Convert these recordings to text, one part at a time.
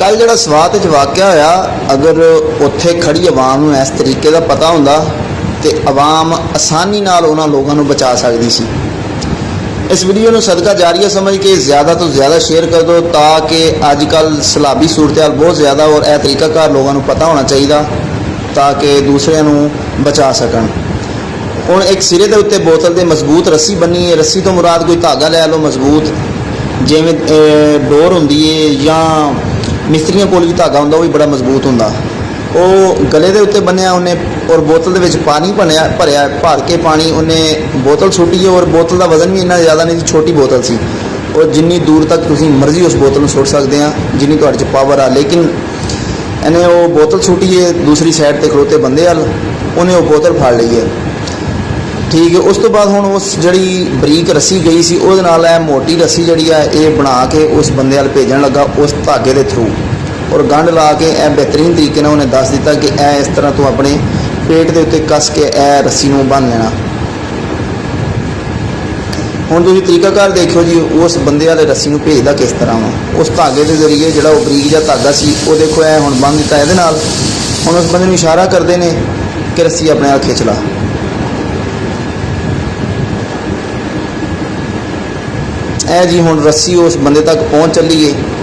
कल जो स्वात वाक़या होया, अगर उत्थे खड़ी आवाम नूं इस तरीके का पता हुंदा तो आवाम आसानी नाल उन्हां लोगों को बचा सकती सी। इस वीडियो को सदका जारिया समझ के ज़्यादा तो ज़्यादा शेयर कर दो ताकि अजकल सैलाबी सूरत हाल बहुत ज़्यादा और यह तरीकाकार लोगों को पता होना चाहिए ताकि दूसरों को बचा सकन। हुण एक सिरे के उत्ते बोतल के मजबूत रस्सी बनी है, रस्सी तो मुराद कोई धागा लै लो मजबूत, जिवें डोर हुंदी है या मिस्त्रियों कोल भी धागा हुंदा, वो भी बड़ा मजबूत हुंदा। वो गले के उत्ते बनिया उन्हें और बोतल दे विच पानी भरिया भर के पानी उन्हें बोतल सुट्टी है और बोतल का वजन भी इन्ना ज़्यादा नहीं, छोटी बोतल सी और जिन्नी दूर तक तुसीं मर्जी उस बोतल में सुट सकते हैं जिन्नी तुहाडे च पावर आ। लेकिन इन्हें वो बोतल सुट्टी है, दूसरी साइड पर खड़ोते बंदे हल उन्हें वो बोतल फड़ ली है, ठीक है। उस तो बाद हुण उस जिहड़ी बरीक रस्सी गई सी उहदे नाल मोटी रस्सी जिहड़ी है ये बना के उस बंदे हल भेजण लगा उस धागे के थ्रू और गंढ ला के बेहतरीन तरीके नाल उन्हें दस दिता कि इस तरह तू अपने पेट के उत्ते कस के रस्सी नूं बन लेना। हुण तुसीं तरीकाकार देखियो जी, उस बंदे वाले रस्सी नूं भेजदा किस तरह वा, उस धागे के जरिए जिहड़ा वो बरीक जिहा धागा सी वो देखो हुण बन दिता इहदे नाल। हुण उस बंदे नूं इशारा करदे ने कि रस्सी अपने नाल खिच ला। ऐ जी हुण रस्सी उस बंदे तक पहुँच चली है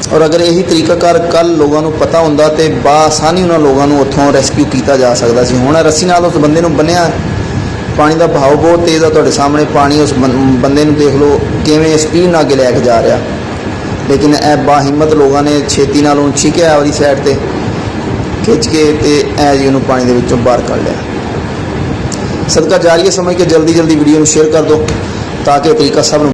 और अगर यही तरीकाकार कल लोगों को पता होंदा तो बासानी उन्होंने लोगों को उत्थों रेस्क्यू किया जा सकता सी। हुण रस्सी नाल उस बंदे नूं बन्निया, पानी का बहाव बहुत तेज़ है, तुहाडे सामने पानी उस बंदे नूं देख लो किवें स्पीड नाल अगे लैके जा रहा, लेकिन ए बाहिम्मत लोगों ने छेती नाल उहनूं छिकिया वाली साइड ते खिच के ते ऐ जी उहनूं पानी दे विचों बाहर कढ लिया। सदका जारिया समझ के जल्दी जल्दी वीडियो को शेयर कर दो ताकि तरीका सब